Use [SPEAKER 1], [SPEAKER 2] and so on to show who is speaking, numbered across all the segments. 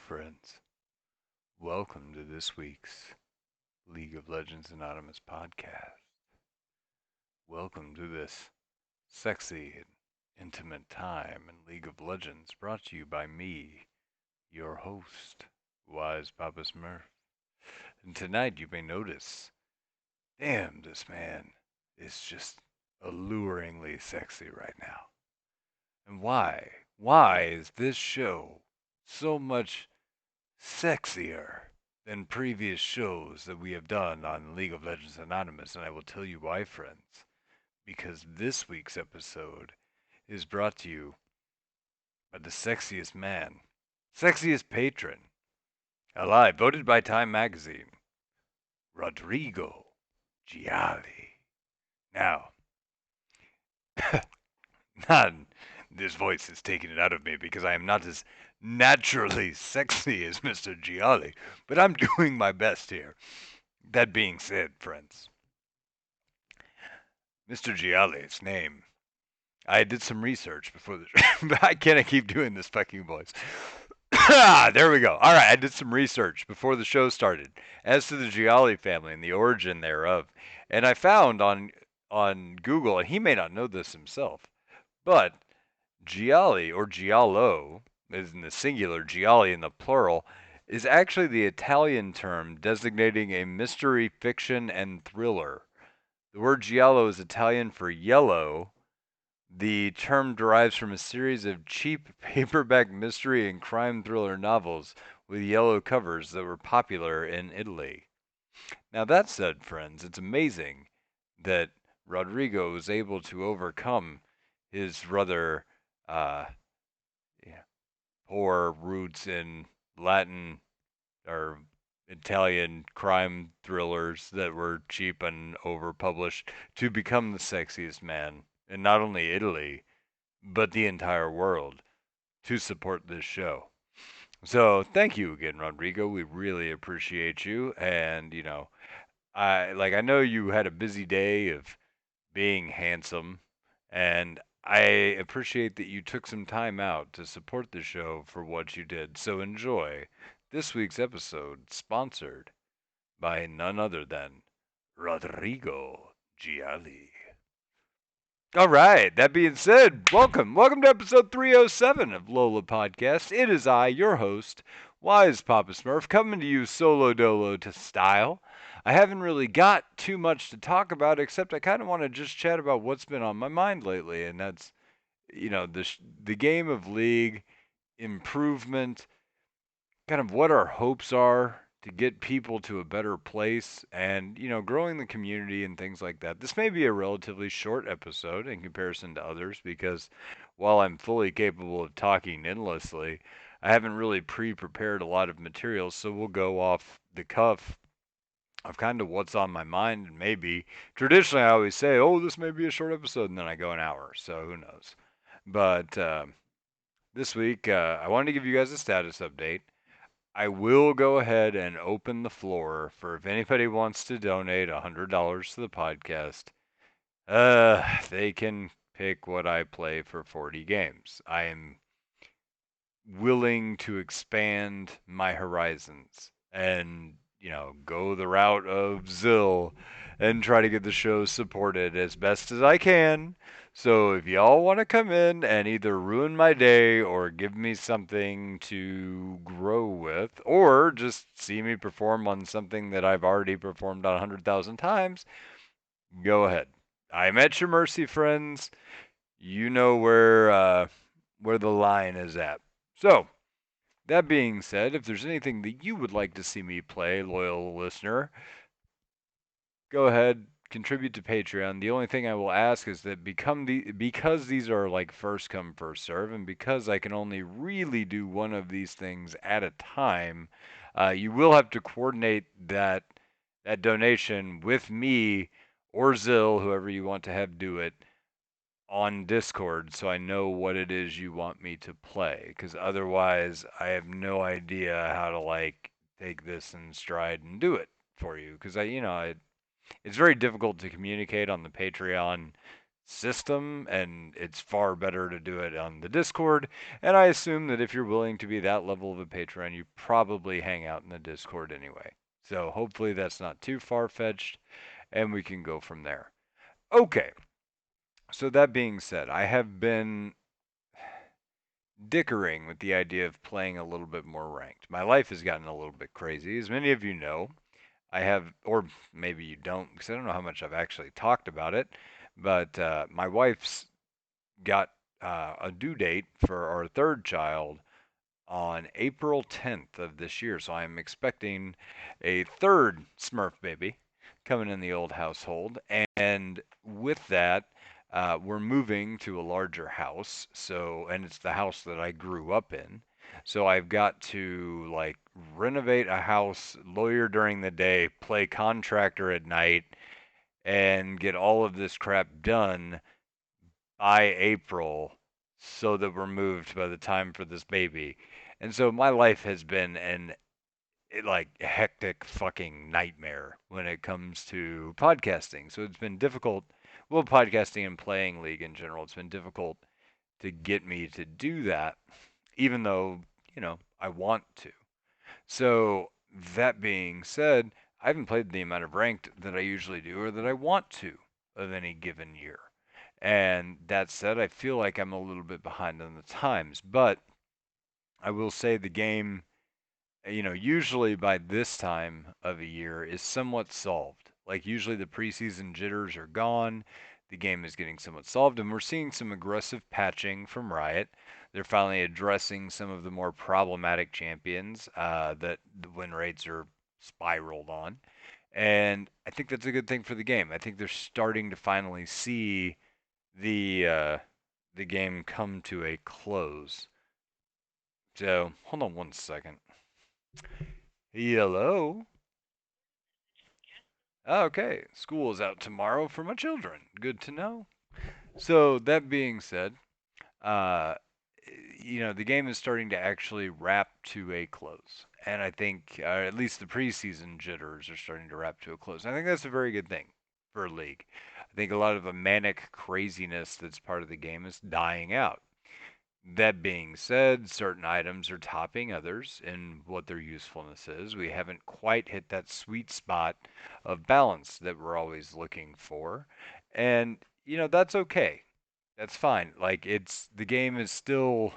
[SPEAKER 1] friends. Welcome to this week's League of Legends Anonymous podcast. Welcome to this sexy and intimate time in League of Legends brought to you by me, your host, Wise Papa Smurf. And tonight you may notice, damn, this man is just alluringly sexy right now. And why? Why is this show so much sexier than previous shows that we have done on League of Legends Anonymous, and I will tell you why, friends. Because this week's episode is brought to you by the sexiest man, sexiest patron, alive, voted by Time Magazine, Rodrigo Gialli. Now, not this voice is taking it out of me because I am not as naturally sexy as Mr. Gialli, but I'm doing my best here. That being said, friends, Mr. Gialli's name. I did some research before the. I can't keep doing this fucking voice. There we go. All right, I did some research before the show started as to the Gialli family and the origin thereof, and I found on Google, and he may not know this himself, but Gialli or Giallo is in the singular, Gialli in the plural, is actually the Italian term designating a mystery fiction and thriller. The word giallo is Italian for yellow. The term derives from a series of cheap paperback mystery and crime thriller novels with yellow covers that were popular in Italy. Now, that said, friends, it's amazing that Rodrigo was able to overcome his rather uh, yeah, poor roots in Latin or Italian crime thrillers that were cheap and overpublished to become the sexiest man in not only Italy, but the entire world to support this show. So thank you again, Rodrigo. We really appreciate you. And, I know you had a busy day of being handsome, and I appreciate that you took some time out to support the show for what you did. So enjoy this week's episode, sponsored by none other than Rodrigo Gialli. All right, that being said, welcome to episode 307 of LOLA Podcast. It is I, your host, Wise Papa Smurf, coming to you solo dolo to style. I haven't really got too much to talk about, except I kind of want to just chat about what's been on my mind lately, and that's, the game of League, improvement, kind of what our hopes are to get people to a better place, and growing the community and things like that. This may be a relatively short episode in comparison to others because while I'm fully capable of talking endlessly, I haven't really pre-prepared a lot of material, so we'll go off the cuff of kind of what's on my mind. And maybe traditionally I always say, oh, this may be a short episode, and then I go an hour, so who knows. But this week I wanted to give you guys a status update. I will go ahead and open the floor for if anybody wants to donate $100 to the podcast. They can pick what I play for 40 games. I am willing to expand my horizons and, go the route of Zill and try to get the show supported as best as I can. So if y'all want to come in and either ruin my day or give me something to grow with, or just see me perform on something that I've already performed on 100,000 times, go ahead. I'm at your mercy, friends. You know where the line is at. So, that being said, if there's anything that you would like to see me play, loyal listener, go ahead, contribute to Patreon. The only thing I will ask is that because these are like first come first serve, and because I can only really do one of these things at a time, you will have to coordinate that donation with me or Zill, whoever you want to have do it, on Discord so I know what it is you want me to play. Because otherwise, I have no idea how to like take this in stride and do it for you. Because it's very difficult to communicate on the Patreon system, and it's far better to do it on the Discord. And I assume that if you're willing to be that level of a patron, you probably hang out in the Discord anyway. So hopefully that's not too far fetched, and we can go from there. Okay, so that being said, I have been dickering with the idea of playing a little bit more ranked. My life has gotten a little bit crazy. As many of you know, I have, or maybe you don't, because I don't know how much I've actually talked about it, but my wife's got a due date for our third child on April 10th of this year. So I'm expecting a third Smurf baby coming in the old household. And with that, we're moving to a larger house. So, and it's the house that I grew up in. So I've got to like renovate a house, lawyer during the day, play contractor at night, and get all of this crap done by April so that we're moved by the time for this baby. And so my life has been an like hectic fucking nightmare when it comes to podcasting. So it's been difficult, well, podcasting and playing League in general, it's been difficult to get me to do that, even though, I want to. So that being said, I haven't played the amount of ranked that I usually do or that I want to of any given year. And that said, I feel like I'm a little bit behind on the times, but I will say the game, usually by this time of a year is somewhat solved. Like usually the preseason jitters are gone, the game is getting somewhat solved, and we're seeing some aggressive patching from Riot. They're finally addressing some of the more problematic champions that the win rates are spiraled on. And I think that's a good thing for the game. I think they're starting to finally see the uh, the game come to a close. So hold on one second. Hello. Okay, school is out tomorrow for my children. Good to know. So that being said, uh, the game is starting to actually wrap to a close, and I think at least the preseason jitters are starting to wrap to a close. I think that's a very good thing for a league. I think a lot of the manic craziness that's part of the game is dying out. That being said, certain items are topping others in what their usefulness is. We haven't quite hit that sweet spot of balance that we're always looking for. And, that's okay. That's fine. Like the game is still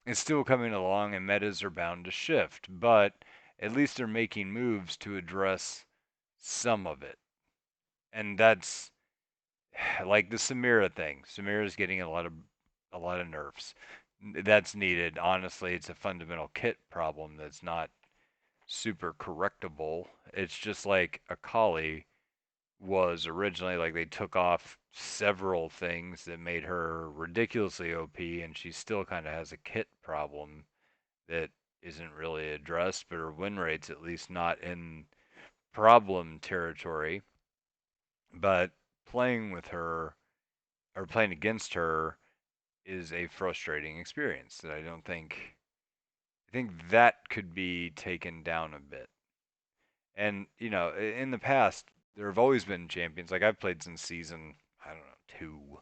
[SPEAKER 1] it's still coming along and metas are bound to shift, but at least they're making moves to address some of it. And that's like the Samira thing. Samira's getting a lot of nerfs. That's needed. Honestly, it's a fundamental kit problem that's not super correctable. It's just like Akali was originally. Like they took off several things that made her ridiculously OP, and she still kind of has a kit problem that isn't really addressed, but her win rate's at least not in problem territory. But playing with her or playing against her is a frustrating experience that I think that could be taken down a bit. And in the past, there have always been champions. Like I've played since season, I don't know, 2.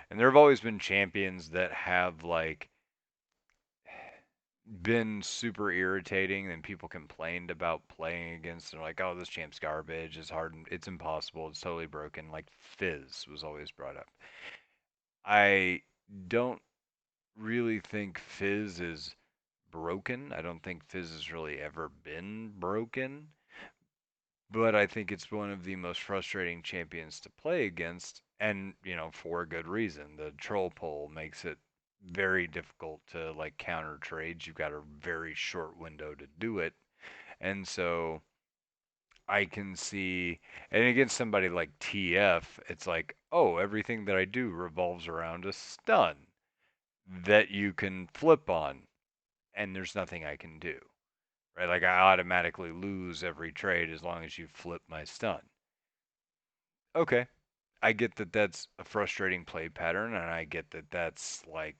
[SPEAKER 1] And there have always been champions that have like been super irritating and people complained about playing against. They're like, "Oh, this champ's garbage. It's hard. It's impossible. It's totally broken." Like Fizz was always brought up. I don't really think Fizz is broken. I don't think Fizz has really ever been broken, but I think it's one of the most frustrating champions to play against, and for a good reason. The troll pull makes it very difficult to like counter trades. You've got a very short window to do it, and so I can see, and against somebody like TF, it's like, oh, everything that I do revolves around a stun that you can flip on, and there's nothing I can do, right? Like I automatically lose every trade as long as you flip my stun. Okay, I get that that's a frustrating play pattern, and I get that that's like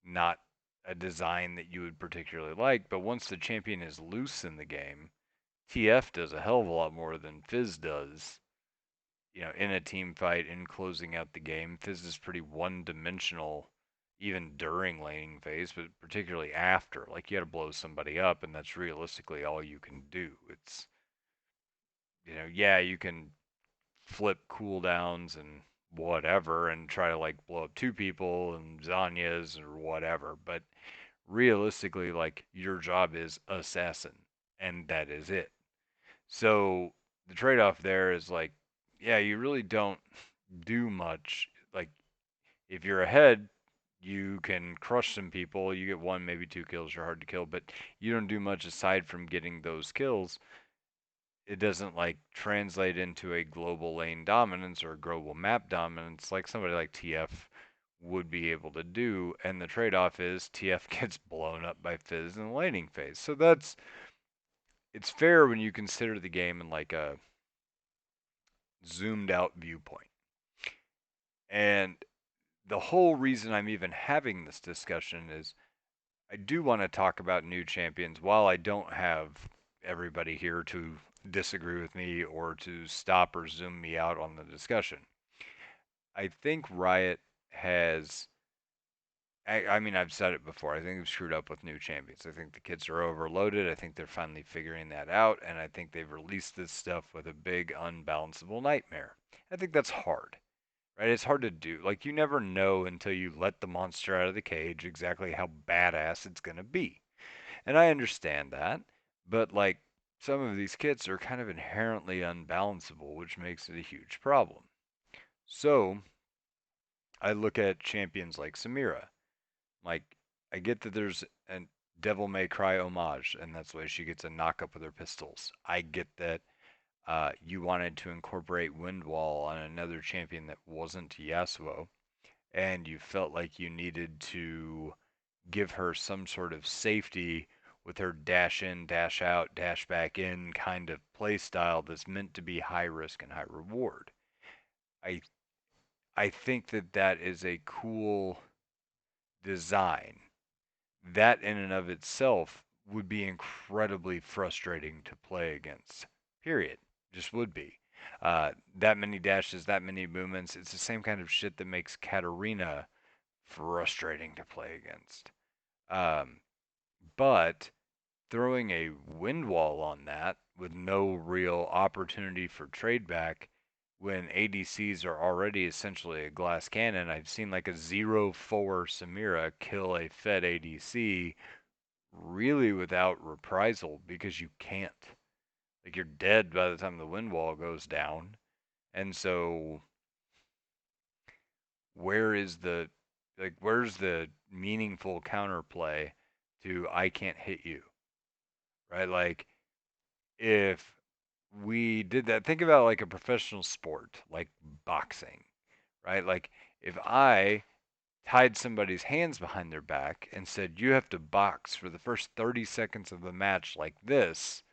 [SPEAKER 1] not a design that you would particularly like, but once the champion is loose in the game, TF does a hell of a lot more than Fizz does in a team fight in closing out the game. Fizz is pretty one-dimensional even during laning phase, but particularly after. Like you got to blow somebody up, and that's realistically all you can do. It's yeah, you can flip cooldowns and whatever and try to like blow up two people and Zanya's or whatever, but realistically, like your job is assassin, and that is it. So the trade-off there is like, yeah, you really don't do much. Like if you're ahead, you can crush some people. You get one, maybe two kills. You're hard to kill, but you don't do much aside from getting those kills. It doesn't like translate into a global lane dominance or a global map dominance like somebody like TF would be able to do. And the trade-off is TF gets blown up by Fizz in the laning phase. So it's fair when you consider the game in like a zoomed out viewpoint. And the whole reason I'm even having this discussion is I do want to talk about new champions while I don't have everybody here to disagree with me or to stop or zoom me out on the discussion. I think Riot has. I mean, I've said it before. I think they've screwed up with new champions. I think the kids are overloaded. I think they're finally figuring that out. And I think they've released this stuff with a big, unbalanceable nightmare. I think that's hard, right? It's hard to do. Like, you never know until you let the monster out of the cage exactly how badass it's going to be. And I understand that. But, like, some of these kits are kind of inherently unbalanceable, which makes it a huge problem. So, I look at champions like Samira. Like, I get that there's a Devil May Cry homage, and that's why she gets a knock up with her pistols. I get that you wanted to incorporate Windwall on another champion that wasn't Yasuo, and you felt like you needed to give her some sort of safety with her dash in, dash out, dash back in kind of play style that's meant to be high risk and high reward. I I think that that is a cool design. That in and of itself would be incredibly frustrating to play against. Period. Just would be. That many dashes, that many movements. It's the same kind of shit that makes Katarina frustrating to play against. Um, but throwing a wind wall on that with no real opportunity for trade back when ADCs are already essentially a glass cannon. I've seen like a 0-4 Samira kill a Fed ADC really without reprisal because you can't. Like you're dead by the time the wind wall goes down. And so where's the meaningful counterplay to I can't hit you? Right? Like if we did that, think about like a professional sport, like boxing, right? Like if I tied somebody's hands behind their back and said, you have to box for the first 30 seconds of the match like this,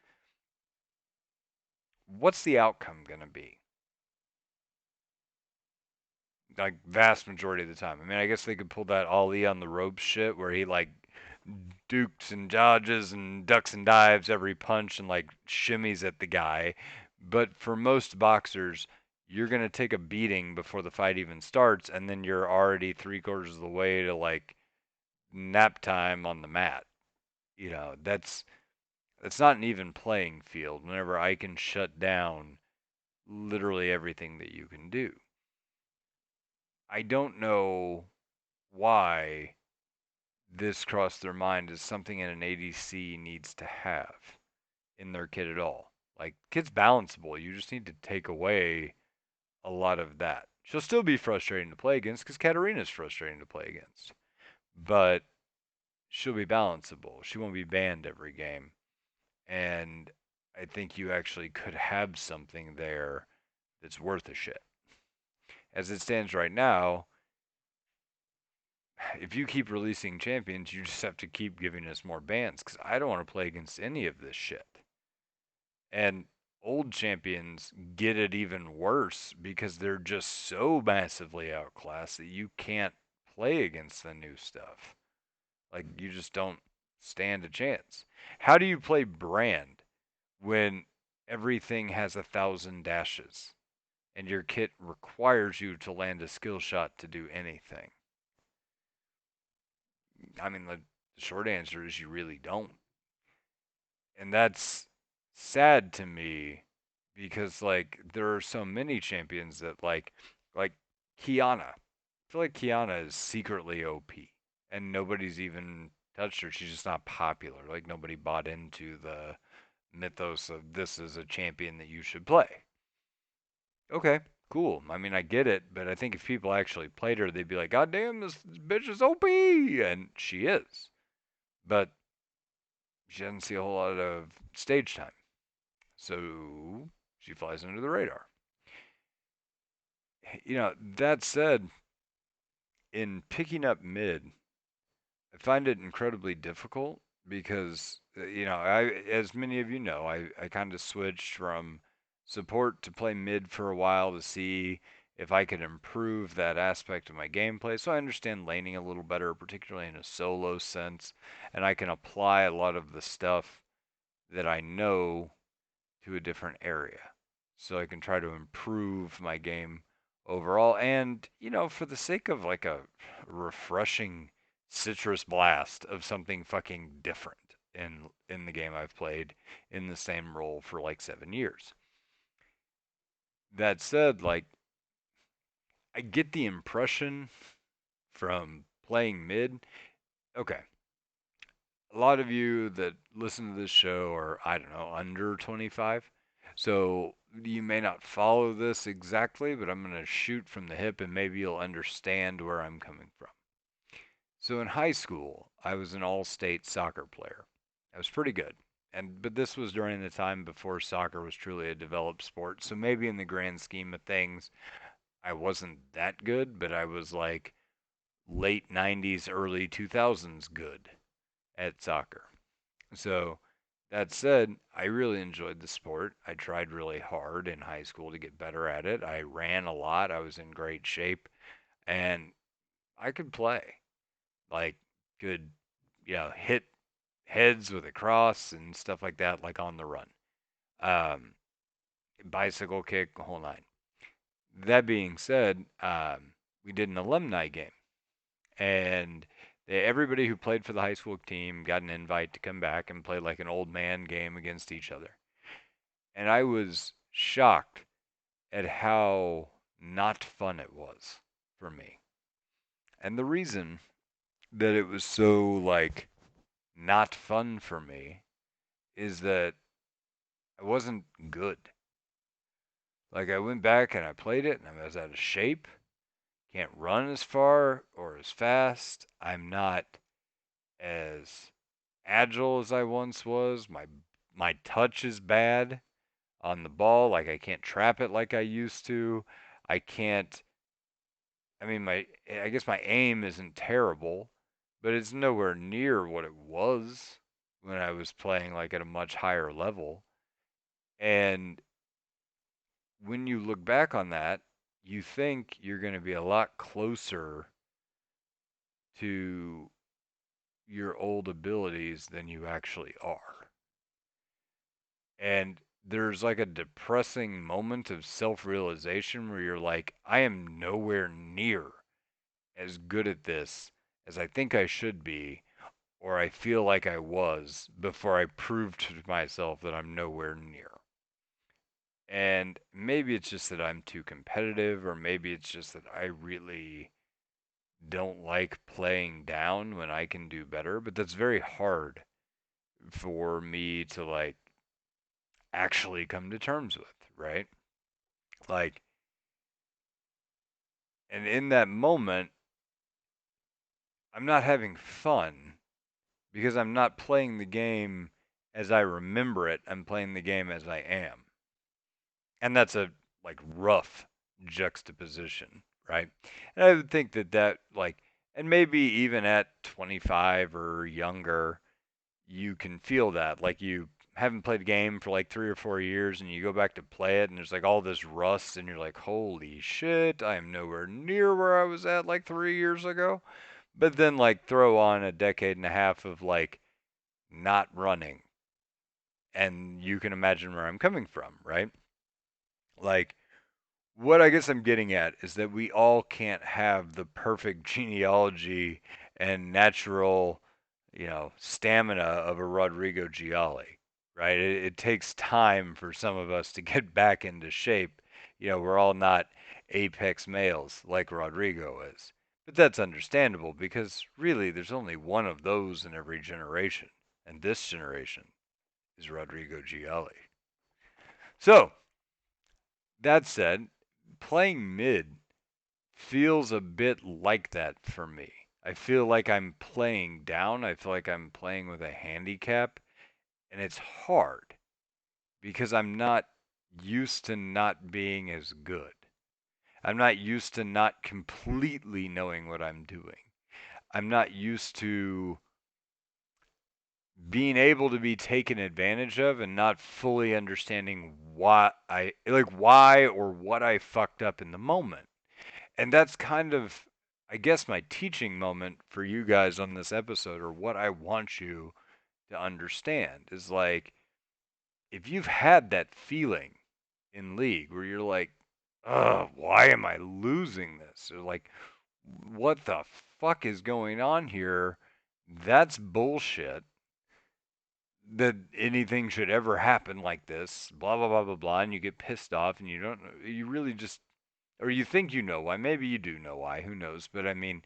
[SPEAKER 1] what's the outcome going to be? Like, vast majority of the time. I mean, I guess they could pull that Ali on the ropes shit where he, like, dukes and dodges and ducks and dives every punch and, like, shimmies at the guy. But for most boxers, you're going to take a beating before the fight even starts, and then you're already three-quarters of the way to, like, nap time on the mat. That's not an even playing field whenever I can shut down literally everything that you can do. I don't know why this crossed their mind as something an ADC needs to have in their kit at all. Like, kit's balanceable. You just need to take away a lot of that. She'll still be frustrating to play against because Katarina's frustrating to play against. But she'll be balanceable. She won't be banned every game. And I think you actually could have something there that's worth a shit. As it stands right now, if you keep releasing champions, you just have to keep giving us more bans because I don't want to play against any of this shit. And old champions get it even worse because they're just so massively outclassed that you can't play against the new stuff. Like, you just don't stand a chance. How do you play Brand when everything has 1,000 dashes? and your kit requires you to land a skill shot to do anything. I mean, the short answer is you really don't. And that's sad to me because like there are so many champions that like Kiana. I feel like Kiana is secretly OP and nobody's even touched her. She's just not popular. Like nobody bought into the mythos of this is a champion that you should play. Okay, cool. I mean, I get it, but I think if people actually played her, they'd be like, God damn, this bitch is OP! And she is. But she doesn't see a whole lot of stage time. So she flies under the radar. That said, in picking up mid, I find it incredibly difficult because, as many of you know, I kind of switched from support to play mid for a while to see if I could improve that aspect of my gameplay. So I understand laning a little better, particularly in a solo sense, and I can apply a lot of the stuff that I know to a different area. So I can try to improve my game overall. And, for the sake of like a refreshing citrus blast of something fucking different in the game I've played in the same role for like 7 years. That said, like I get the impression from playing mid. Okay, a lot of you that listen to this show are, I don't know, under 25. So you may not follow this exactly, but I'm going to shoot from the hip and maybe you'll understand where I'm coming from. So in high school, I was an all-state soccer player. I was pretty good. But this was during the time before soccer was truly a developed sport. So maybe in the grand scheme of things, I wasn't that good, but I was like late 90s, early 2000s good at soccer. So, that said, I really enjoyed the sport. I tried really hard in high school to get better at it. I ran a lot. I was in great shape and I could play. Like, could, hit heads with a cross and stuff like that, like on the run. Um, Bicycle kick, the whole nine. That being said, we did an alumni game and everybody who played for the high school team got an invite to come back and play like an old man game against each other. And I was shocked at how not fun it was for me. And the reason that it was so like not fun for me is that I wasn't good. Like I went back and I played it and I was out of shape. Can't run as far or as fast. I'm not as agile as I once was. My touch is bad on the ball. Like I can't trap it like I used to. I can't. I mean, I guess my aim isn't terrible, but it's nowhere near what it was when I was playing like at a much higher level. And when you look back on that, you think you're going to be a lot closer to your old abilities than you actually are. And there's like a depressing moment of self realization where you're like, I am nowhere near as good at this as I think I should be, or I feel like I was before I proved to myself that I'm nowhere near. And maybe it's just that I'm too competitive, or maybe it's just that I really don't like playing down when I can do better, but that's very hard for me to like actually come to terms with, right? Like, and in that moment, I'm not having fun because I'm not playing the game as I remember it. I'm playing the game as I am. And that's a like rough juxtaposition, right? And I would think that like, and maybe even at 25 or younger, you can feel that. Like you haven't played a game for like 3 or 4 years and you go back to play it and there's like all this rust and you're like, holy shit, I am nowhere near where I was at like 3 years ago. But then like throw on a decade and a half of like not running and you can imagine where I'm coming from, right? Like what I guess I'm getting at is that we all can't have the perfect genealogy and natural, stamina of a Rodrigo Gialli, right? It takes time for some of us to get back into shape. We're all not apex males like Rodrigo is. But that's understandable because really there's only one of those in every generation. And this generation is Rodrigo Gialli. So, that said, playing mid feels a bit like that for me. I feel like I'm playing down. I feel like I'm playing with a handicap, and it's hard because I'm not used to not being as good. I'm not used to not completely knowing what I'm doing. I'm not used to being able to be taken advantage of and not fully understanding why or what I fucked up in the moment. And that's kind of, I guess, my teaching moment for you guys on this episode, or what I want you to understand is like, if you've had that feeling in League where you're like, why am I losing this? Or like, what the fuck is going on here? That's bullshit that anything should ever happen like this, blah, blah, blah, blah, blah. And you get pissed off and you don't, you really just, or you think you know why. Maybe you do know why. Who knows? But I mean,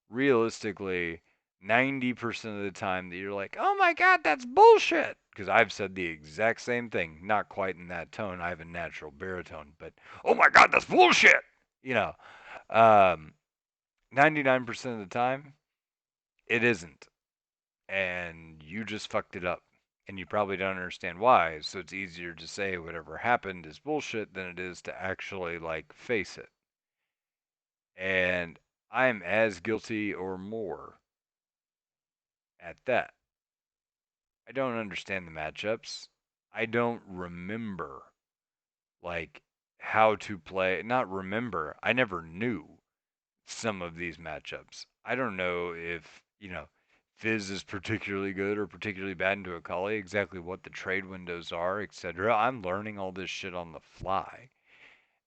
[SPEAKER 1] realistically, 90% of the time that you're like, oh my God, that's bullshit. Because I've said the exact same thing, not quite in that tone. I have a natural baritone, but oh my God, that's bullshit. You know, um, 99% of the time, it isn't. And you just fucked it up. And you probably don't understand why. So it's easier to say whatever happened is bullshit than it is to actually like face it. And I'm as guilty or more at that. I don't understand the matchups. I don't remember like how to play. Not remember. I never knew some of these matchups. I don't know if, Fizz is particularly good or particularly bad into Akali, exactly what the trade windows are, etc. I'm learning all this shit on the fly.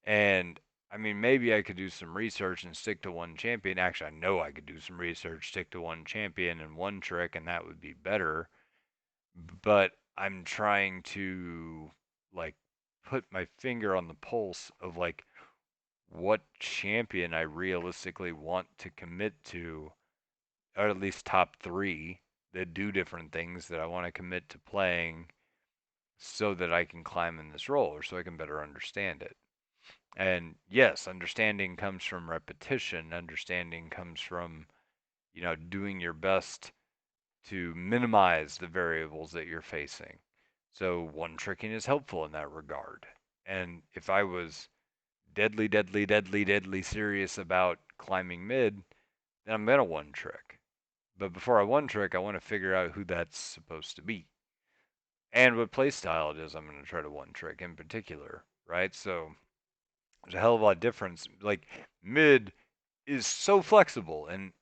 [SPEAKER 1] And I mean, maybe I could do some research and stick to one champion. Actually, I know I could do some research, stick to one champion and one trick, and that would be better. But I'm trying to like put my finger on the pulse of like what champion I realistically want to commit to, or at least top three that do different things that I want to commit to playing so that I can climb in this role or so I can better understand it. And yes, understanding comes from repetition. Understanding comes from, doing your best to minimize the variables that you're facing. So one tricking is helpful in that regard. And if I was deadly, deadly, deadly, deadly serious about climbing mid, then I'm gonna one trick. But before I one trick, I want to figure out who that's supposed to be and what playstyle it is I'm gonna try to one trick in particular, right? So there's a hell of a lot of difference. Like mid is so flexible in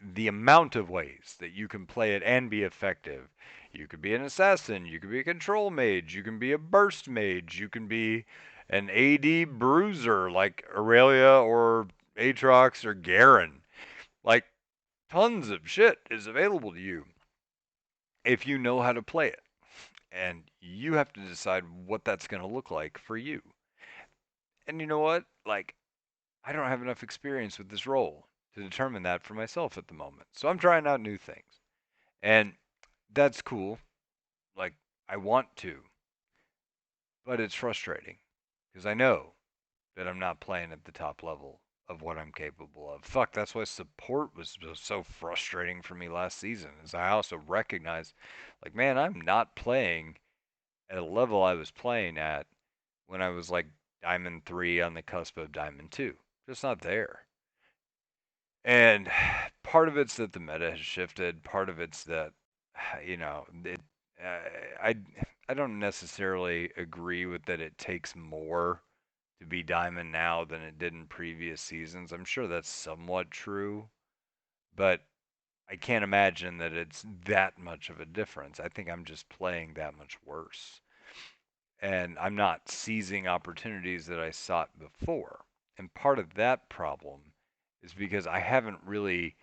[SPEAKER 1] the amount of ways that you can play it and be effective. You could be an assassin, you could be a control mage, you can be a burst mage, you can be an AD bruiser like Aurelia or Aatrox or Garen. Like tons of shit is available to you if you know how to play it. And you have to decide what that's going to look like for you. And you know what? Like I don't have enough experience with this role to determine that for myself at the moment. So I'm trying out new things. And that's cool. Like, I want to, but it's frustrating because I know that I'm not playing at the top level of what I'm capable of. Fuck, that's why support was so frustrating for me last season. Is I also recognize, like, man, I'm not playing at a level I was playing at when I was like Diamond 3 on the cusp of Diamond 2. Just not there. And part of it's that the meta has shifted. Part of it's that, uh, I I don't necessarily agree with that. It takes more to be diamond now than it did in previous seasons. I'm sure that's somewhat true, but I can't imagine that it's that much of a difference. I think I'm just playing that much worse. and I'm not seizing opportunities that I sought before. And part of that problem is because I haven't really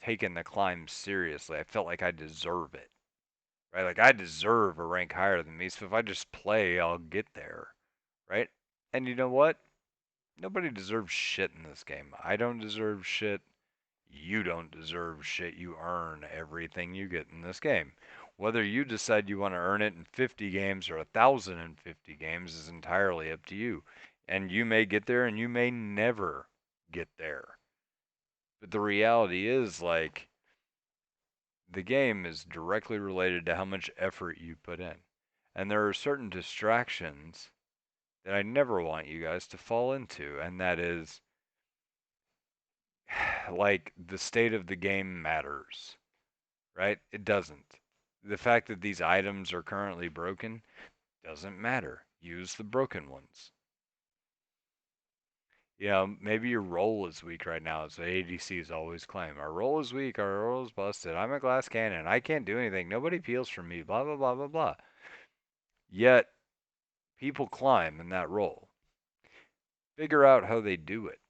[SPEAKER 1] taken the climb seriously. I felt like I deserve it, right? Like I deserve a rank higher than me. So if I just play, I'll get there, right? And you know what? Nobody deserves shit in this game. I don't deserve shit. You don't deserve shit. You earn everything you get in this game. Whether you decide you want to earn it in 50 games or 1,050 games is entirely up to you. And you may get there and you may never get there. But the reality is, like, the game is directly related to how much effort you put in. And there are certain distractions that I never want you guys to fall into, and that is like the state of the game matters, right? It doesn't. The fact that these items are currently broken doesn't matter. Use the broken ones. Yeah, maybe your roll is weak right now, as the ADCs always claim. Our roll is weak, our roll is busted. I'm a glass cannon. I can't do anything. Nobody peels for me. Blah, blah, blah, blah, blah. Yet, people climb in that roll. Figure out how they do it.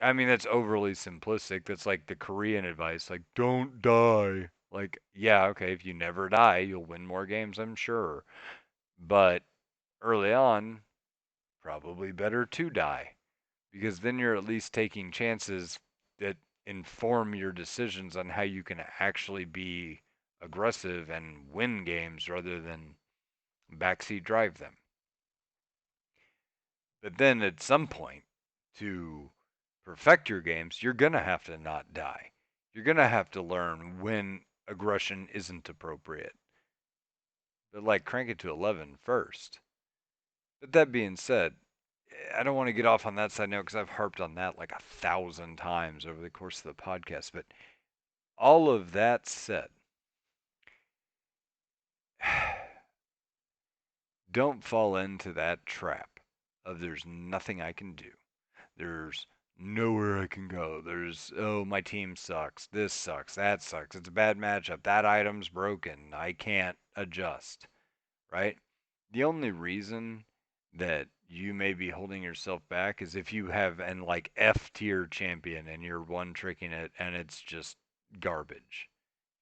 [SPEAKER 1] I mean, that's overly simplistic. That's like the Korean advice, like, don't die. Like, yeah, okay, if you never die, you'll win more games, I'm sure. But early on, probably better to die because then you're at least taking chances that inform your decisions on how you can actually be aggressive and win games rather than backseat drive them. But then at some point, to perfect your games, you're going to have to not die. You're going to have to learn when aggression isn't appropriate. But like crank it to 11 first. But that being said, I don't want to get off on that side note because I've harped on that like 1,000 times over the course of the podcast. But all of that said, don't fall into that trap of there's nothing I can do. There's nowhere I can go. There's, oh, my team sucks. This sucks. That sucks. It's a bad matchup. That item's broken. I can't adjust, right? The only reason that you may be holding yourself back is if you have an like F tier champion and you're one tricking it and it's just garbage.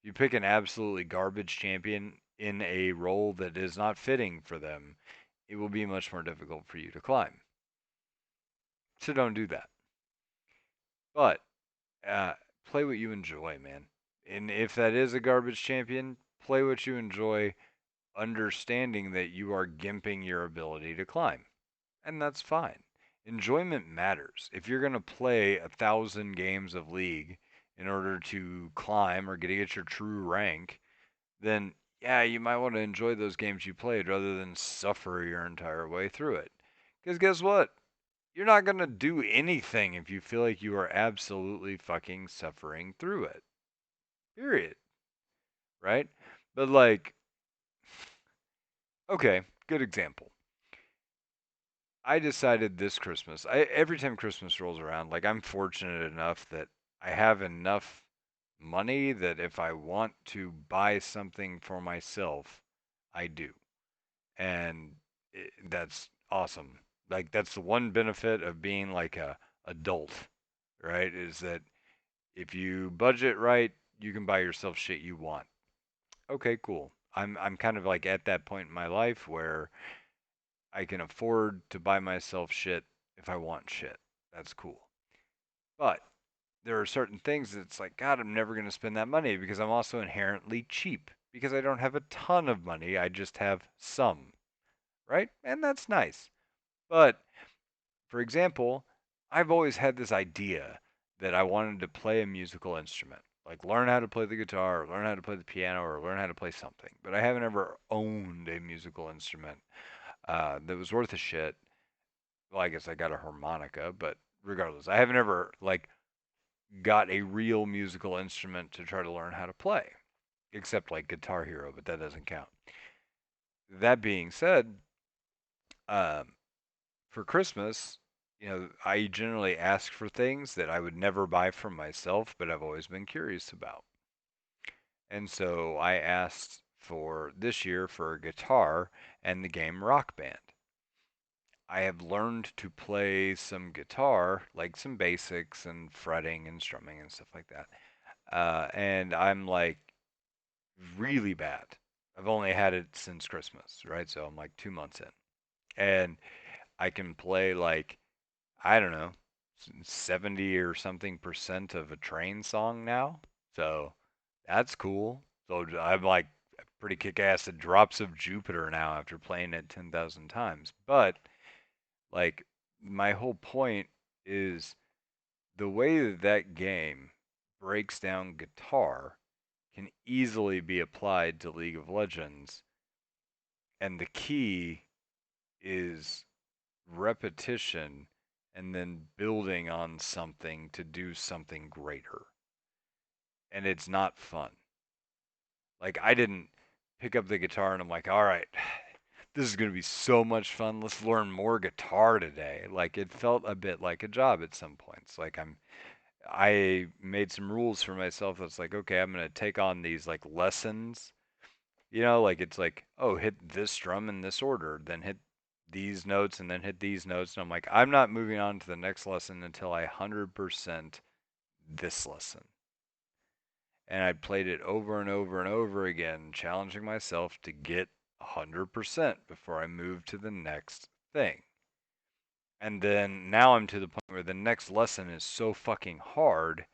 [SPEAKER 1] You pick an absolutely garbage champion in a role that is not fitting for them, it will be much more difficult for you to climb. So don't do that. But play what you enjoy, man. And if that is a garbage champion, play what you enjoy, understanding that you are gimping your ability to climb. And that's fine. Enjoyment matters. If you're going to play 1,000 games of League in order to climb or get your true rank, then yeah, you might want to enjoy those games you played rather than suffer your entire way through it. Because guess what? You're not going to do anything if you feel like you are absolutely fucking suffering through it. Period. Right? But like, okay, good example. I decided this Christmas, every time Christmas rolls around, like I'm fortunate enough that I have enough money that if I want to buy something for myself, I do. And that's awesome. Like that's the one benefit of being like a adult, right? Is that if you budget right, you can buy yourself shit you want. Okay, cool. I'm kind of like at that point in my life where I can afford to buy myself shit if I want shit. That's cool. But there are certain things that's like, God, I'm never going to spend that money because I'm also inherently cheap because I don't have a ton of money. I just have some, right? And that's nice. But for example, I've always had this idea that I wanted to play a musical instrument, like learn how to play the guitar, or learn how to play the piano, or learn how to play something. But I haven't ever owned a musical instrument that was worth a shit. Well, I guess I got a harmonica, but regardless, I haven't ever like got a real musical instrument to try to learn how to play, except like Guitar Hero, but that doesn't count. That being said, um, for Christmas, I generally ask for things that I would never buy for myself, but I've always been curious about. And so I asked for this year for guitar and the game Rock Band. I have learned to play some guitar, like some basics and fretting and strumming and stuff like that. And I'm like really bad. I've only had it since Christmas, right? So I'm like 2 months in. And I can play like, I don't know, 70 or something percent of a Train song now. So that's cool. So I'm like pretty kick ass at Drops of Jupiter now after playing it 10,000 times. But like, my whole point is the way that that game breaks down guitar can easily be applied to League of Legends. And the key is repetition and then building on something to do something greater. And it's not fun. Like, I didn't pick up the guitar and I'm like, all right, this is going to be so much fun. Let's learn more guitar today. Like, it felt a bit like a job at some points. Like, I made some rules for myself that's like, okay, I'm going to take on these like lessons. Like it's like, oh, hit this drum in this order, then hit these notes and then hit these notes. And I'm like, I'm not moving on to the next lesson until I 100% this lesson. And I played it over and over and over again, challenging myself to get 100% before I moved to the next thing. And then now I'm to the point where the next lesson is so fucking hard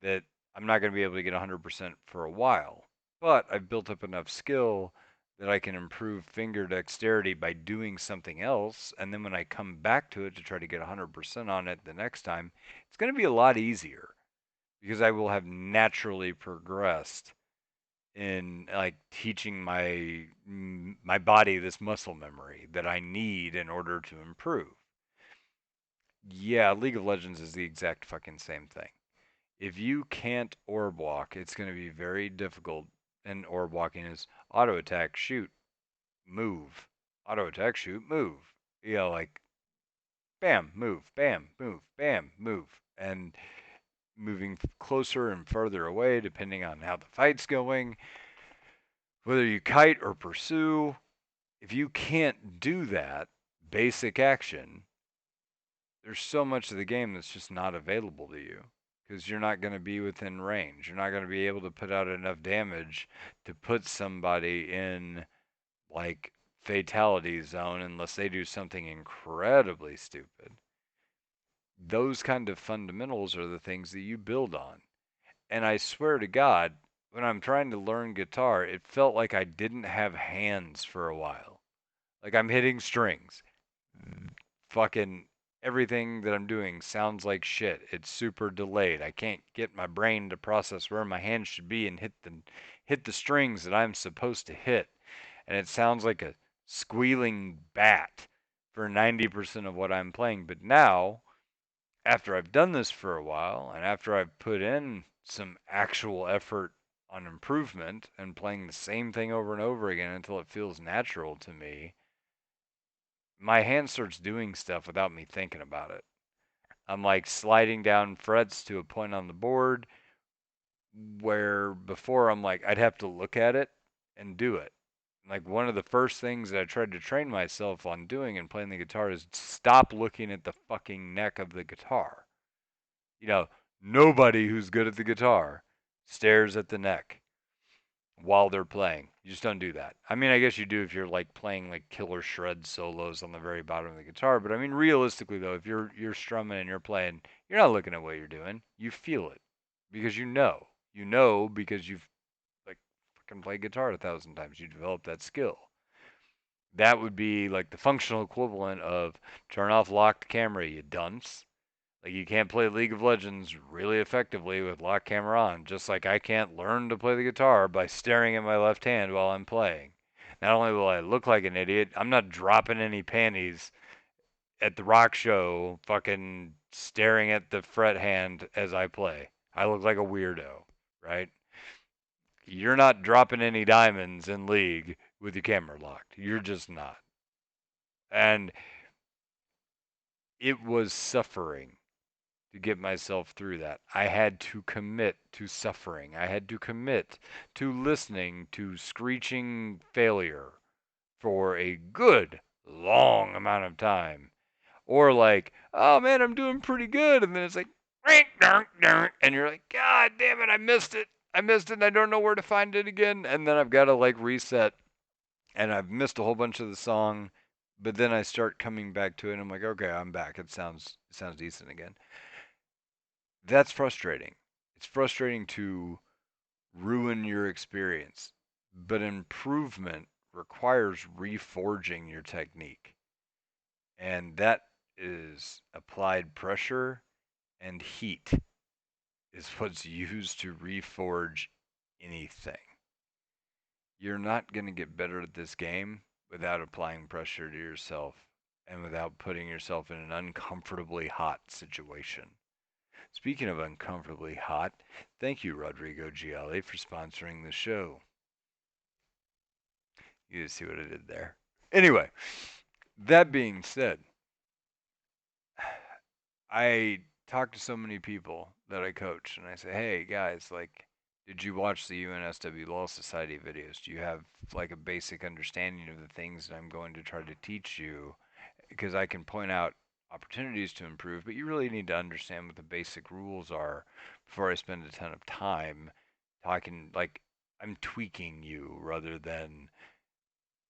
[SPEAKER 1] that I'm not going to be able to get 100% for a while. But I've built up enough skill that I can improve finger dexterity by doing something else. And then when I come back to it to try to get 100% on it the next time, it's going to be a lot easier because I will have naturally progressed in like teaching my body this muscle memory that I need in order to improve. Yeah, League of Legends is the exact fucking same thing. If you can't orb walk, it's going to be very difficult. And orb walking is auto attack, shoot, move, auto attack, shoot, move. Like bam, move, bam, move, bam, move. And moving closer and further away depending on how the fight's going, whether you kite or pursue. If you can't do that basic action, there's so much of the game that's just not available to you because you're not going to be within range. You're not going to be able to put out enough damage to put somebody in like fatality zone unless they do something incredibly stupid. Those kind of fundamentals are the things that you build on. And I swear to God, when I'm trying to learn guitar, it felt like I didn't have hands for a while. Like I'm hitting strings. Fucking everything that I'm doing sounds like shit. It's super delayed. I can't get my brain to process where my hands should be and hit the strings that I'm supposed to hit. And it sounds like a squealing bat for 90% of what I'm playing. But now, after I've done this for a while and after I've put in some actual effort on improvement and playing the same thing over and over again until it feels natural to me, my hand starts doing stuff without me thinking about it. I'm like sliding down frets to a point on the board where before I'm like, I'd have to look at it and do it. Like one of the first things that I tried to train myself on doing and playing the guitar is stop looking at the fucking neck of the guitar. You know, nobody who's good at the guitar stares at the neck while they're playing. You just don't do that. I mean, I guess you do if you're like playing like killer shred solos on the very bottom of the guitar, but I mean realistically though, if you're strumming and you're playing, you're not looking at what you're doing. You feel it because you know. You know because you've like fucking played guitar 1,000 times. You develop that skill. That would be like the functional equivalent of turn off locked camera, you dunce. Like you can't play League of Legends really effectively with lock camera on, just like I can't learn to play the guitar by staring at my left hand while I'm playing. Not only will I look like an idiot, I'm not dropping any panties at the rock show fucking staring at the fret hand as I play. I look like a weirdo, right? You're not dropping any diamonds in League with your camera locked. You're just not. And it was suffering to get myself through that. I had to commit to suffering. I had to commit to listening to screeching failure for a good long amount of time. Or like, oh man, I'm doing pretty good. And then it's like, and you're like, God damn it, I missed it. I missed it and I don't know where to find it again. And then I've got to like reset and I've missed a whole bunch of the song. But then I start coming back to it and I'm like, okay, I'm back. It sounds decent again. That's frustrating. It's frustrating to ruin your experience. But improvement requires reforging your technique. And that is applied pressure and heat is what's used to reforge anything. You're not going to get better at this game without applying pressure to yourself and without putting yourself in an uncomfortably hot situation. Speaking of uncomfortably hot, thank you, Rodrigo Gialli, for sponsoring the show. You see what I did there. Anyway, that being said, I talk to so many people that I coach, and I say, "Hey guys, like, did you watch the UNSW Law Society videos? Do you have like a basic understanding of the things that I'm going to try to teach you? Because I can point out opportunities to improve, but you really need to understand what the basic rules are before I spend a ton of time talking. Like, I'm tweaking you rather than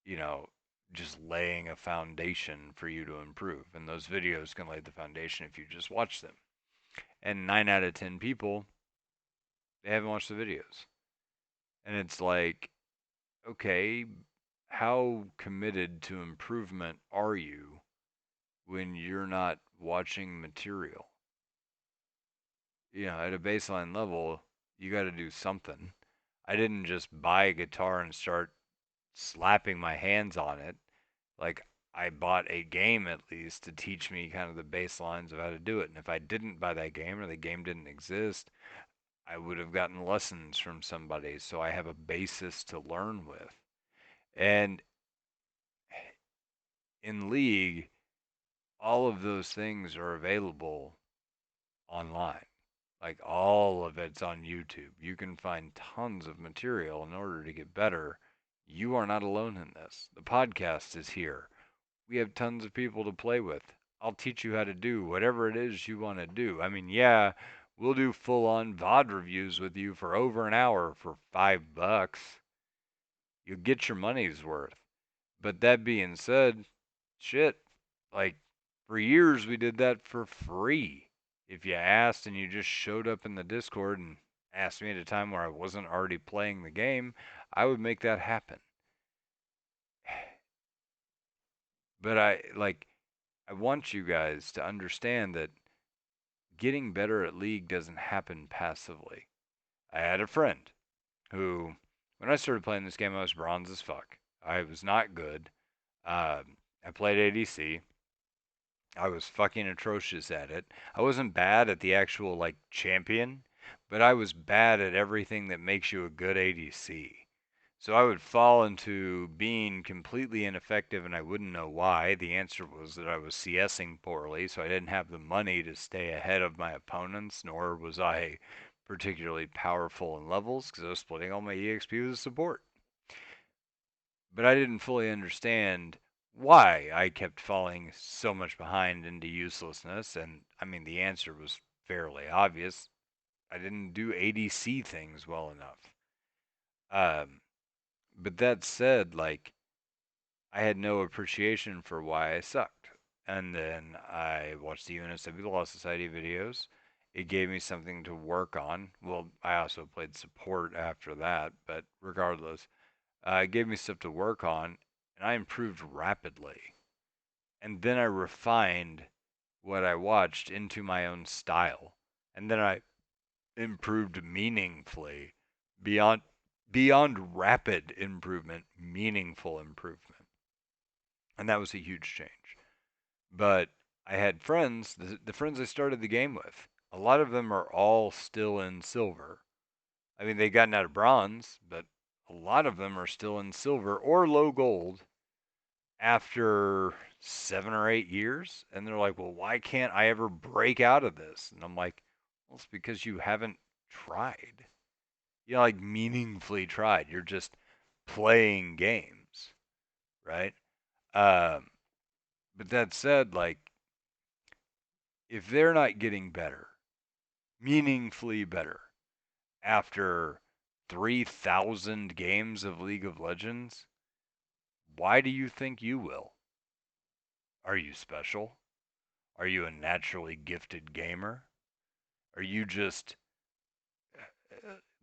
[SPEAKER 1] you know, just laying a foundation for you to improve. And those videos can lay the foundation if you just watch them. And 9 out of 10 people, they haven't watched the videos. And it's like, okay, how committed to improvement are you when you're not watching material? At a baseline level, you got to do something. I didn't just buy a guitar and start slapping my hands on it. Like, I bought a game at least to teach me kind of the baselines of how to do it. And if I didn't buy that game or the game didn't exist, I would have gotten lessons from somebody. So I have a basis to learn with. And in League, all of those things are available online. Like, all of it's on YouTube. You can find tons of material in order to get better. You are not alone in this. The podcast is here. We have tons of people to play with. I'll teach you how to do whatever it is you want to do. I mean, yeah, we'll do full on VOD reviews with you for over an hour for $5. You'll get your money's worth. But that being said, shit, like for years we did that for free. If you asked and you just showed up in the Discord and asked me at a time where I wasn't already playing the game, I would make that happen. But I want you guys to understand that getting better at League doesn't happen passively. I had a friend who, when I started playing this game, I was bronze as fuck. I was not good. I played ADC. I was fucking atrocious at it. I wasn't bad at the actual, like, champion, but I was bad at everything that makes you a good ADC. So I would fall into being completely ineffective and I wouldn't know why. The answer was that I was CSing poorly, so I didn't have the money to stay ahead of my opponents, nor was I particularly powerful in levels because I was splitting all my EXP with support. But I didn't fully understand why I kept falling so much behind into uselessness, and I mean, the answer was fairly obvious. I didn't do ADC things well enough. Um, but that said, like, I had no appreciation for why I sucked. And then I watched the UNSW Law Society videos. It gave me something to work on. Well, I also played support after that, but regardless, it gave me stuff to work on, and I improved rapidly. And then I refined what I watched into my own style. And then I improved meaningfully beyond rapid improvement, meaningful improvement. And that was a huge change. But I had friends, the friends I started the game with, a lot of them are all still in silver. I mean, they've gotten out of bronze, but a lot of them are still in silver or low gold. after 7 or 8 years, and they're like, well, why can't I ever break out of this? And I'm like, well, it's because you haven't tried. You know, like meaningfully tried. You're just playing games, right? Um, but that said, like, if they're not getting better, meaningfully better, after 3,000 games of League of Legends, why do you think you will? Are you special? Are you a naturally gifted gamer? Are you just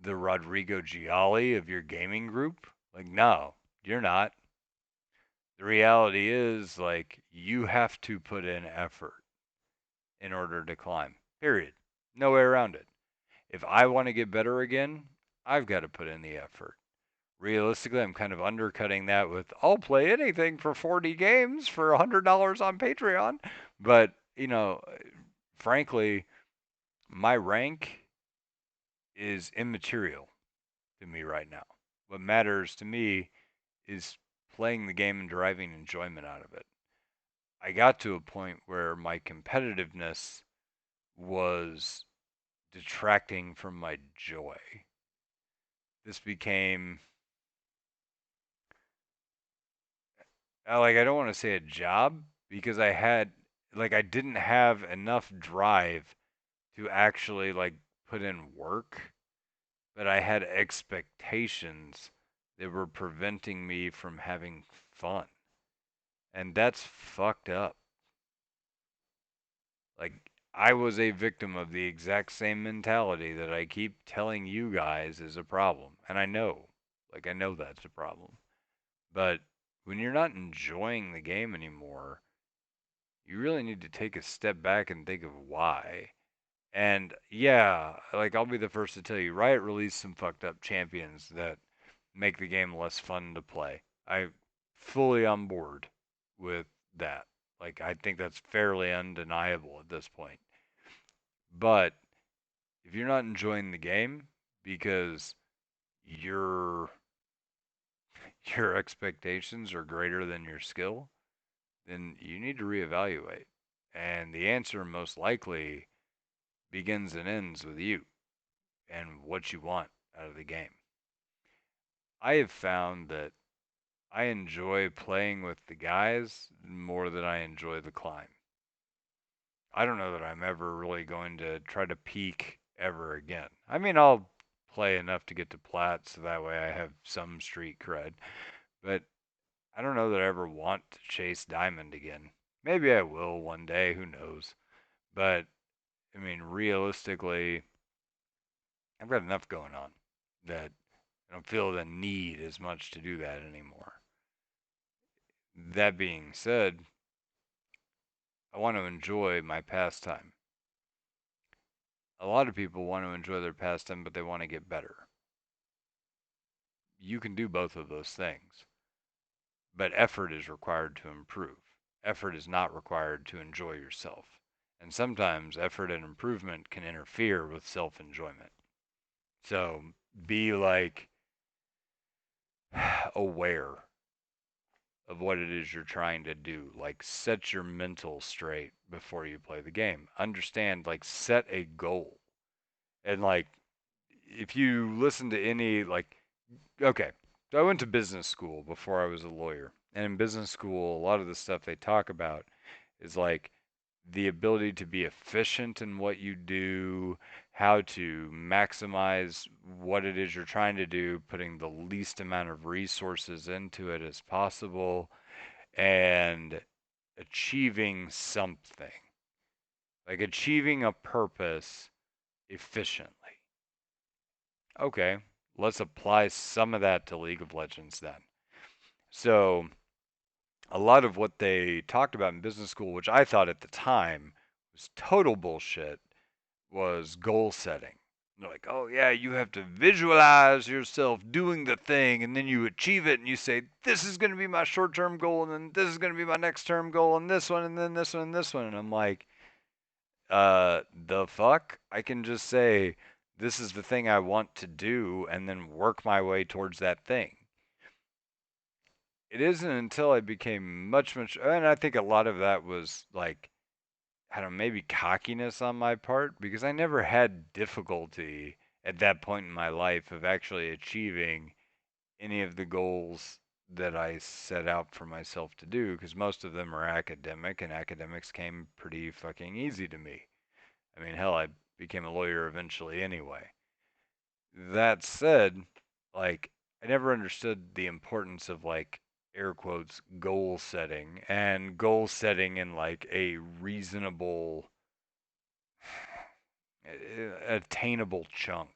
[SPEAKER 1] the Rodrigo Gialli of your gaming group? Like, no, you're not. The reality is, like, you have to put in effort in order to climb. Period. No way around it. If I want to get better again, I've got to put in the effort. Realistically, I'm kind of undercutting that with I'll play anything for 40 games for $100 on Patreon. But, frankly, my rank is immaterial to me right now. What matters to me is playing the game and deriving enjoyment out of it. I got to a point where my competitiveness was detracting from my joy. This became like I don't want to say a job because I didn't have enough drive to actually like put in work, but I had expectations that were preventing me from having fun. And that's fucked up. Like, I was a victim of the exact same mentality that I keep telling you guys is a problem. And I know that's a problem. But when you're not enjoying the game anymore, you really need to take a step back and think of why. And yeah, like I'll be the first to tell you, Riot released some fucked up champions that make the game less fun to play. I fully on board with that. Like I think that's fairly undeniable at this point. But if you're not enjoying the game because your your expectations are greater than your skill, then you need to reevaluate. And the answer most likely begins and ends with you and what you want out of the game. I have found that I enjoy playing with the guys more than I enjoy the climb. I don't know that I'm ever really going to try to peak ever again. I mean, I'll play enough to get to plat so that way I have some street cred, but I don't know that I ever want to chase diamond again. Maybe I will one day, who knows? But I mean, realistically, I've got enough going on that I don't feel the need as much to do that anymore. That being said, I want to enjoy my pastime. A lot of people want to enjoy their pastime, but they want to get better. You can do both of those things, but effort is required to improve. Effort is not required to enjoy yourself. And sometimes effort and improvement can interfere with self enjoyment. So be like aware of what it is you're trying to do. Like set your mental straight before you play the game. Understand, like set a goal. And like if you listen to any like okay, so I went to business school before I was a lawyer. And in business school, a lot of the stuff they talk about is like the ability to be efficient in what you do, how to maximize what it is you're trying to do, putting the least amount of resources into it as possible, and achieving something, like achieving a purpose efficiently. Okay, let's apply some of that to League of Legends then. So, a lot of what they talked about in business school, which I thought at the time was total bullshit, was goal setting. They're like, oh yeah, you have to visualize yourself doing the thing, and then you achieve it, and you say, this is going to be my short-term goal, and then this is going to be my next-term goal, and this one, and then this one, and this one. And I'm like, the fuck? I can just say, this is the thing I want to do, and then work my way towards that thing. it isn't until I became much, and I think a lot of that was like, I don't know, maybe cockiness on my part because I never had difficulty at that point in my life of actually achieving any of the goals that I set out for myself to do because most of them are academic and academics came pretty fucking easy to me. I mean, hell, I became a lawyer eventually anyway. That said, like, I never understood the importance of, like, air quotes, goal setting and goal setting in, like, a reasonable, attainable chunk,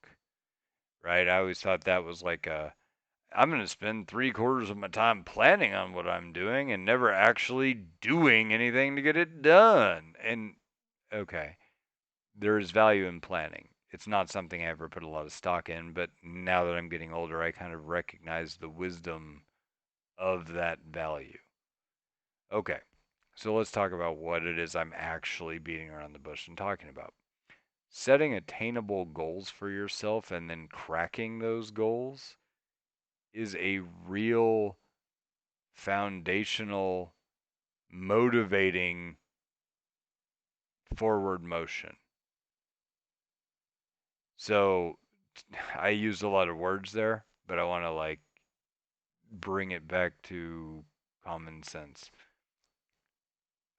[SPEAKER 1] right? I always thought that was like I'm going to spend 3/4 of my time planning on what I'm doing and never actually doing anything to get it done. And okay, there is value in planning. It's not something I ever put a lot of stock in, but now that I'm getting older, I kind of recognize the wisdom of that value. Okay, so let's talk about what it is I'm actually beating around the bush and talking about. Setting attainable goals for yourself and then cracking those goals is a real foundational, motivating forward motion. So I used a lot of words there, but I want to like bring it back to common sense.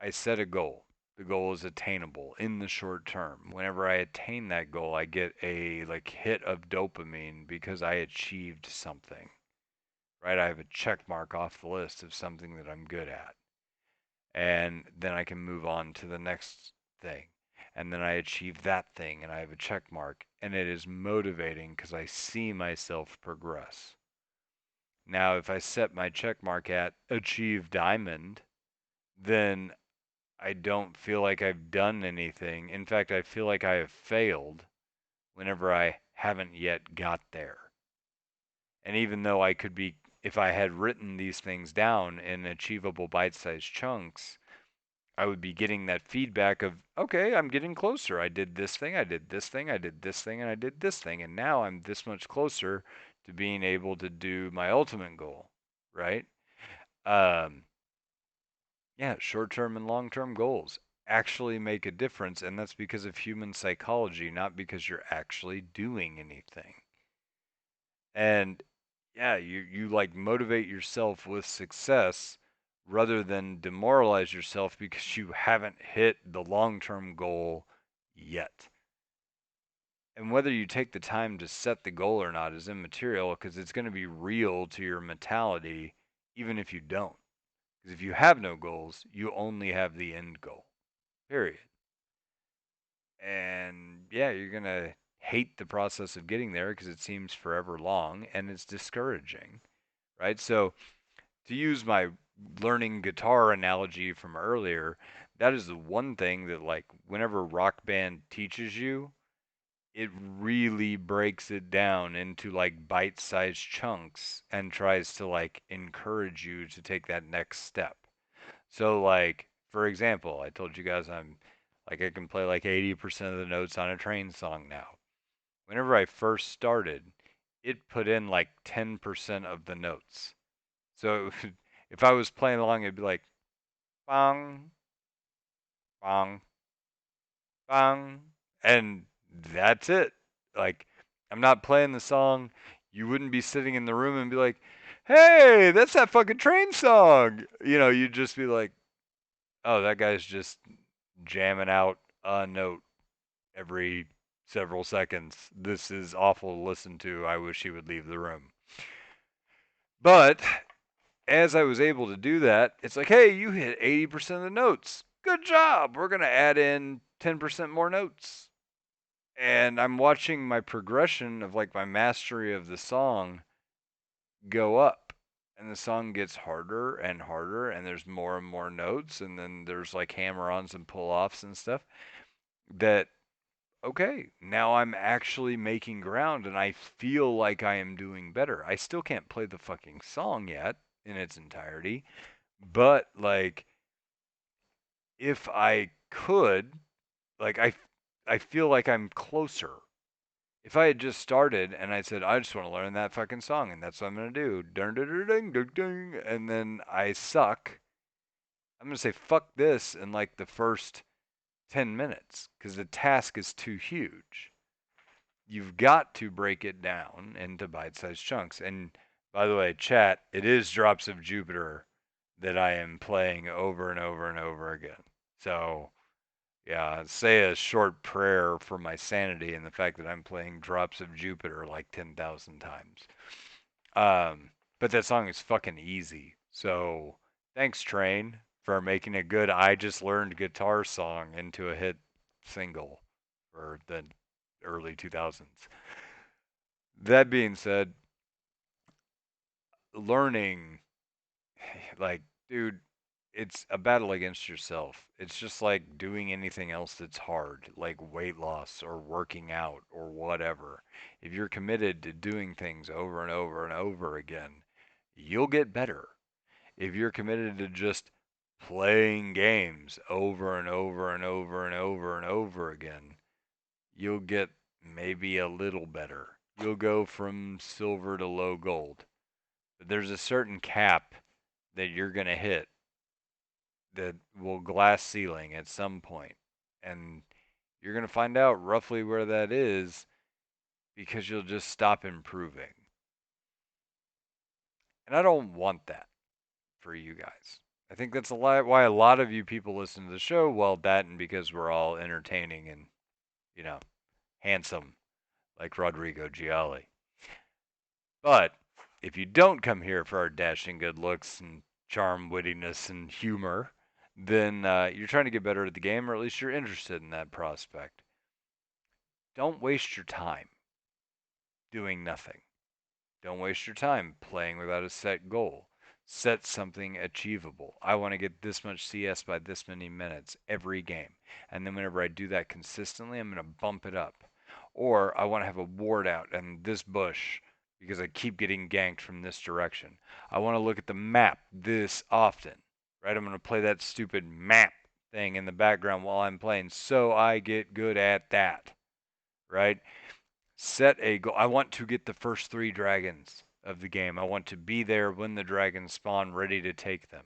[SPEAKER 1] I set a goal. The goal is attainable in the short term. Whenever I attain that goal, I get a like hit of dopamine because I achieved something. Right? I have a check mark off the list of something that I'm good at. And then I can move on to the next thing. And then I achieve that thing and I have a check mark. And it is motivating because I see myself progress. Now, if I set my check mark at achieve diamond, then I don't feel like I've done anything. In fact, I feel like I have failed whenever I haven't yet got there. And even though I could be, if I had written these things down in achievable bite sized chunks, I would be getting that feedback of, okay, I'm getting closer. I did this thing, I did this thing, I did this thing, and I did this thing. And now I'm this much closer to being able to do my ultimate goal, right? Um, yeah, short term and long term goals actually make a difference. And that's because of human psychology, not because you're actually doing anything. And yeah, you like motivate yourself with success rather than demoralize yourself because you haven't hit the long-term goal yet. And whether you take the time to set the goal or not is immaterial because it's going to be real to your mentality even if you don't. Because if you have no goals, you only have the end goal. Period. And yeah, you're going to hate the process of getting there because it seems forever long and it's discouraging, right? So to use my learning guitar analogy from earlier, that is the one thing that like whenever Rock Band teaches you, it really breaks it down into like bite-sized chunks and tries to like encourage you to take that next step. So like for example, I told you guys I'm like I can play like 80% of the notes on a train song now. Whenever I first started, it put in like 10% of the notes. So if I was playing along, it'd be like bong, bong, bong, and that's it. Like I'm not playing the song. You wouldn't be sitting in the room and be like, "Hey, that's that fucking train song." You know, you'd just be like, "Oh, that guy's just jamming out a note every several seconds. This is awful to listen to. I wish he would leave the room." But as I was able to do that, it's like, hey, you hit 80% of the notes. Good job. We're going to add in 10% more notes. And I'm watching my progression of like my mastery of the song go up. And the song gets harder and harder, and there's more and more notes. And then there's like hammer ons and pull offs and stuff that, okay, now I'm actually making ground and I feel like I am doing better. I still can't play the fucking song yet in its entirety. But like if I could, like I feel like I'm closer. If I had just started and I said, I just want to learn that fucking song and that's what I'm going to do, ding, ding, ding, ding, ding, and then I suck, I'm going to say, fuck this in like the first 10 minutes because the task is too huge. You've got to break it down into bite-sized chunks. And by the way, chat, it is Drops of Jupiter that I am playing over and over and over again. So, yeah, say a short prayer for my sanity and the fact that I'm playing Drops of Jupiter like 10,000 times. But that song is fucking easy. So, thanks, Train, for making a good I just learned guitar song into a hit single for the early 2000s. That being said, learning, like, dude, it's a battle against yourself. It's just like doing anything else that's hard, like weight loss or working out or whatever. If you're committed to doing things over and over and over again, you'll get better. If you're committed to just playing games over and over and over and over and over again, you'll get maybe a little better. You'll go from silver to low gold. But there's a certain cap that you're going to hit that will glass ceiling at some point. And you're going to find out roughly where that is because you'll just stop improving. And I don't want that for you guys. I think that's a lot why a lot of you people listen to the show. Well, that and because we're all entertaining and, you know, handsome like Rodrigo Gialli. But if you don't come here for our dashing good looks and charm, wittiness, and humor, then you're trying to get better at the game, or at least you're interested in that prospect. Don't waste your time doing nothing. Don't waste your time playing without a set goal. Set something achievable. I want to get this much CS by this many minutes every game. And then whenever I do that consistently, I'm going to bump it up. Or I want to have a ward out in this bush because I keep getting ganked from this direction. I want to look at the map this often, right? I'm going to play that stupid map thing in the background while I'm playing so I get good at that, right? Set a goal. I want to get the first 3 dragons of the game. I want to be there when the dragons spawn, ready to take them.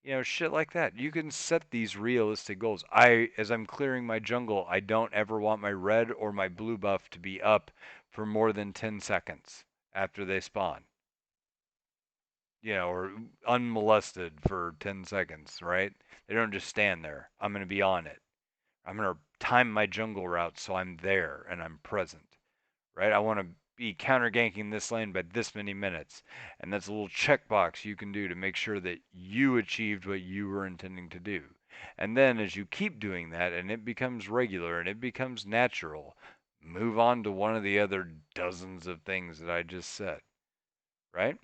[SPEAKER 1] You know, shit like that. You can set these realistic goals. As I'm clearing my jungle, I don't ever want my red or my blue buff to be up for more than 10 seconds after they spawn. You know, or unmolested for 10 seconds, right? They don't just stand there. I'm going to be on it. I'm going to time my jungle route so I'm there and I'm present, right? I want to be counter ganking this lane by this many minutes. And that's a little checkbox you can do to make sure that you achieved what you were intending to do. And then as you keep doing that and it becomes regular and it becomes natural, move on to one of the other dozens of things that I just said, right?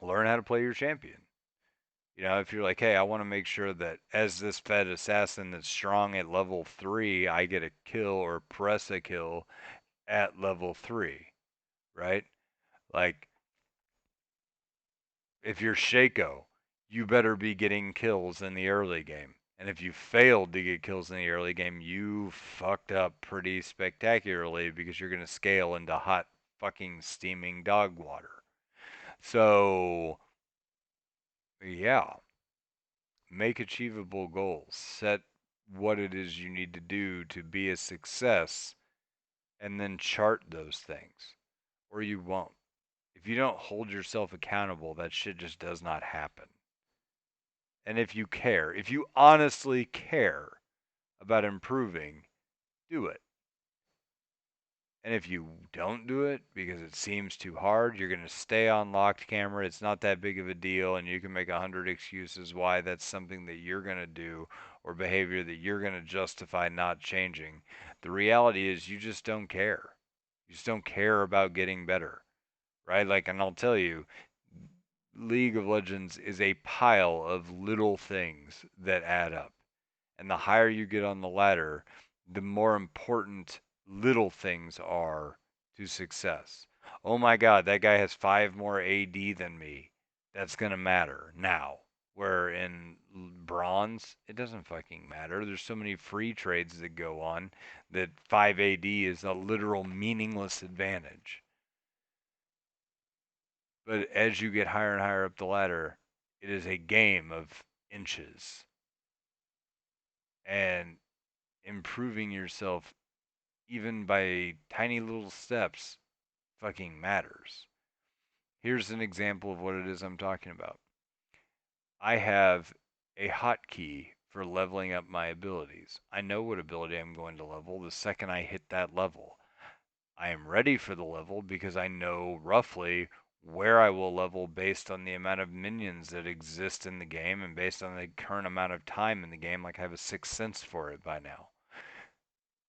[SPEAKER 1] Learn how to play your champion. You know, if you're like, hey, I want to make sure that as this fed assassin that's strong at level 3, I get a kill or press a kill at level 3, right? Like, if you're Shaco, you better be getting kills in the early game. And if you failed to get kills in the early game, you fucked up pretty spectacularly because you're going to scale into hot fucking steaming dog water. So, yeah, make achievable goals. Set what it is you need to do to be a success and then chart those things, or you won't. If you don't hold yourself accountable, that shit just does not happen. And if you care, if you honestly care about improving, do it. And if you don't do it because it seems too hard, you're going to stay on locked camera. It's not that big of a deal, and you can make 100 excuses why that's something that you're going to do or behavior that you're going to justify not changing. The reality is you just don't care. You just don't care about getting better, right? Like, and I'll tell you, League of Legends is a pile of little things that add up. And the higher you get on the ladder, the more important little things are to success. Oh my God, that guy has 5 more AD than me. That's going to matter now. Where in bronze, it doesn't fucking matter. There's so many free trades that go on that 5 AD is a literal meaningless advantage. But as you get higher and higher up the ladder, it is a game of inches. And improving yourself, even by tiny little steps, fucking matters. Here's an example of what it is I'm talking about. I have a hotkey for leveling up my abilities. I know what ability I'm going to level the second I hit that level. I am ready for the level because I know roughly where I will level based on the amount of minions that exist in the game and based on the current amount of time in the game. Like I have a sixth sense for it by now.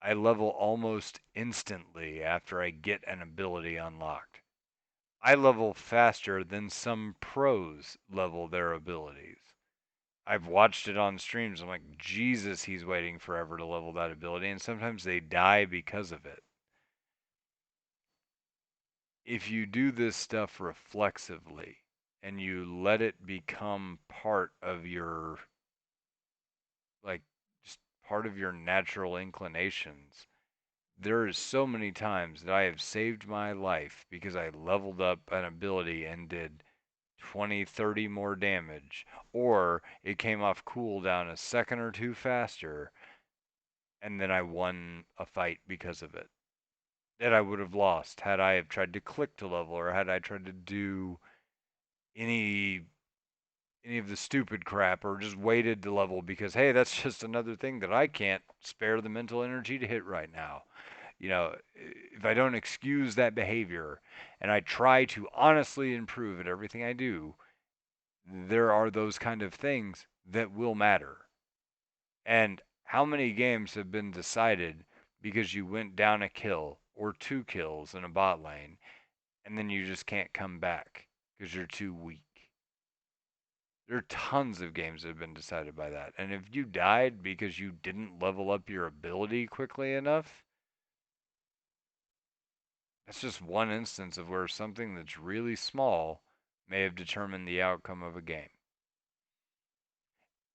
[SPEAKER 1] I level almost instantly after I get an ability unlocked. I level faster than some pros level their abilities. I've watched it on streams. I'm like, Jesus, he's waiting forever to level that ability, and sometimes they die because of it. If you do this stuff reflexively and you let it become part of your, like, just part of your natural inclinations, there is so many times that I have saved my life because I leveled up an ability and did 20, 30 more damage, or it came off cooldown a second or two faster, and then I won a fight because of it. That I would have lost had I have tried to click to level or had I tried to do any any of the stupid crap or just waited to level because hey, that's just another thing that I can't spare the mental energy to hit right now. You know, if I don't excuse that behavior and I try to honestly improve at everything I do, there are those kind of things that will matter. And how many games have been decided because you went down a kill or two kills in a bot lane and then you just can't come back because you're too weak? There are tons of games that have been decided by that. And if you died because you didn't level up your ability quickly enough, that's just one instance of where something that's really small may have determined the outcome of a game.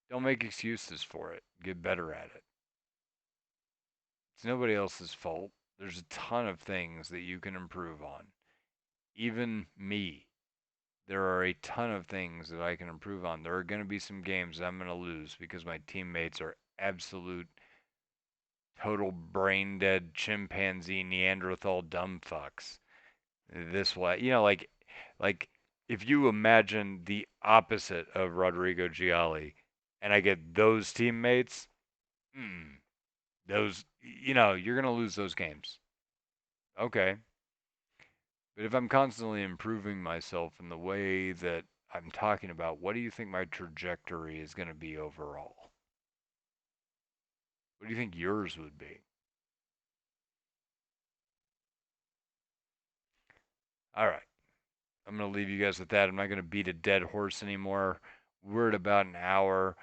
[SPEAKER 1] Don't make excuses for it. Get better at it. It's nobody else's fault. There's a ton of things that you can improve on. Even me, there are a ton of things that I can improve on. There are going to be some games that I'm going to lose because my teammates are absolute total brain dead chimpanzee Neanderthal dumb fucks. This way, like if you imagine the opposite of Rodrigo Gialli, and I get those teammates, mm, those you're gonna lose those games. Okay, but if I'm constantly improving myself in the way that I'm talking about, what do you think my trajectory is gonna be overall? What do you think yours would be? All right. I'm going to leave you guys with that. I'm not going to beat a dead horse anymore. We're at about an hour.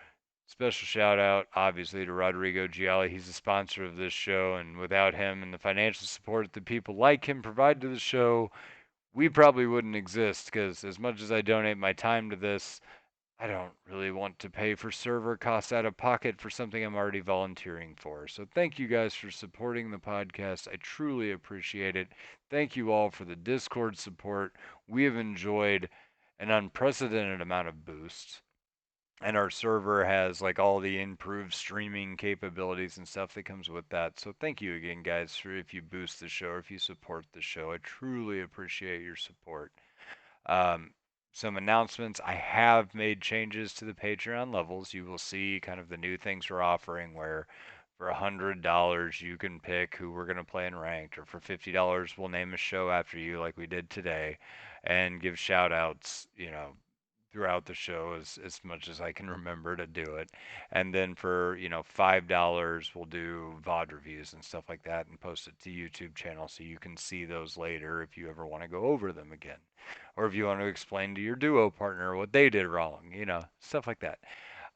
[SPEAKER 1] Special shout out, obviously, to Rodrigo Gialli. He's the sponsor of this show, and without him and the financial support that people like him provide to the show, we probably wouldn't exist. Because as much as I donate my time to this, I don't really want to pay for server costs out of pocket for something I'm already volunteering for. So thank you guys for supporting the podcast. I truly appreciate it. Thank you all for the Discord support. We have enjoyed an unprecedented amount of boosts. And our server has like all the improved streaming capabilities and stuff that comes with that. So thank you again, guys, for if you boost the show or if you support the show. I truly appreciate your support. Um, some announcements. I have made changes to the Patreon levels. You will see kind of the new things we're offering where for $100 you can pick who we're going to play in ranked, or for $50 we'll name a show after you like we did today and give shout outs, throughout the show as much as I can remember to do it. And then for, $5 we'll do VOD reviews and stuff like that and post it to YouTube channel so you can see those later if you ever want to go over them again. Or if you want to explain to your duo partner what they did wrong, stuff like that.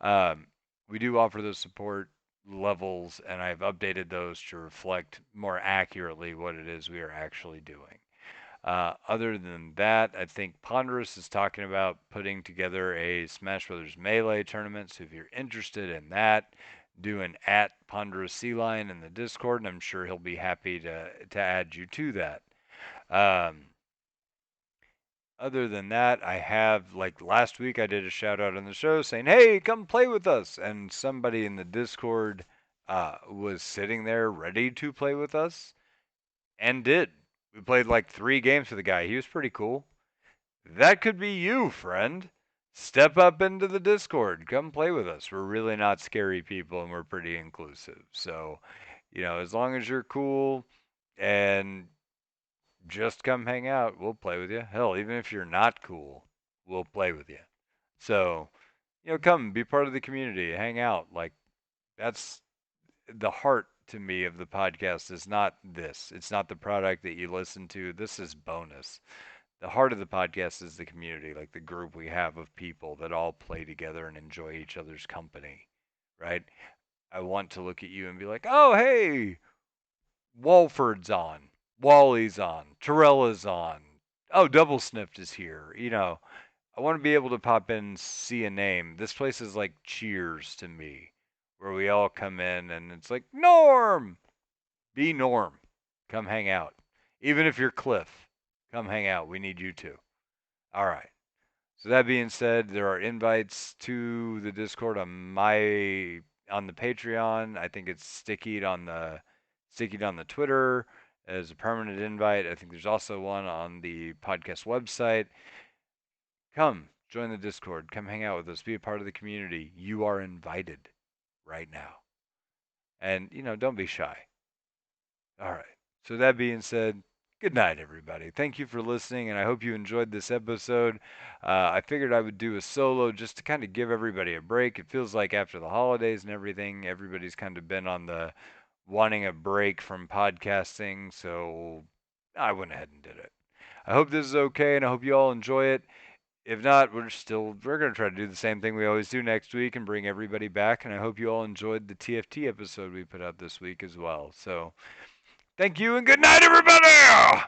[SPEAKER 1] Um, we do offer those support levels, and I've updated those to reflect more accurately what it is we are actually doing. Other than that, I think Ponderous is talking about putting together a Smash Brothers Melee tournament. So if you're interested in that, do an at Ponderous Sea Lion in the Discord, and I'm sure he'll be happy to add you to that. Um, Other than that, I have, like last week, I did a shout out on the show saying, "Hey, come play with us," and somebody in the Discord was sitting there ready to play with us and did. We played like 3 games with the guy. He was pretty cool. That could be you, friend. Step up into the Discord. Come play with us. We're really not scary people and we're pretty inclusive. So, as long as you're cool and just come hang out, we'll play with you. Hell, even if you're not cool, we'll play with you. So, come be part of the community, hang out. Like, that's the heart to me of the podcast is not this. It's not the product that you listen to. This is bonus. The heart of the podcast is the community, like the group we have of people that all play together and enjoy each other's company, right? I want to look at you and be like, oh, hey, Walford's on, Wally's on, Torella's on. Oh, Double Sniffed is here. I want to be able to pop in and see a name. This place is like Cheers to me, where we all come in and it's like, Norm! Be Norm. Come hang out. Even if you're Cliff, come hang out. We need you too. All right. So that being said, there are invites to the Discord on the Patreon. I think it's stickied on the Twitter as a permanent invite. I think there's also one on the podcast website. Come join the Discord. Come hang out with us. Be a part of the community. You are invited right now. And don't be shy. All right. So that being said, good night, everybody. Thank you for listening, and I hope you enjoyed this episode. I figured I would do a solo just to kind of give everybody a break. It feels like after the holidays and everything, everybody's kind of been on the wanting a break from podcasting, so I went ahead and did it. I hope this is okay, and I hope you all enjoy it. If not, we're gonna try to do the same thing we always do next week and bring everybody back. And I hope you all enjoyed the TFT episode we put out this week as well. So thank you and good night, everybody!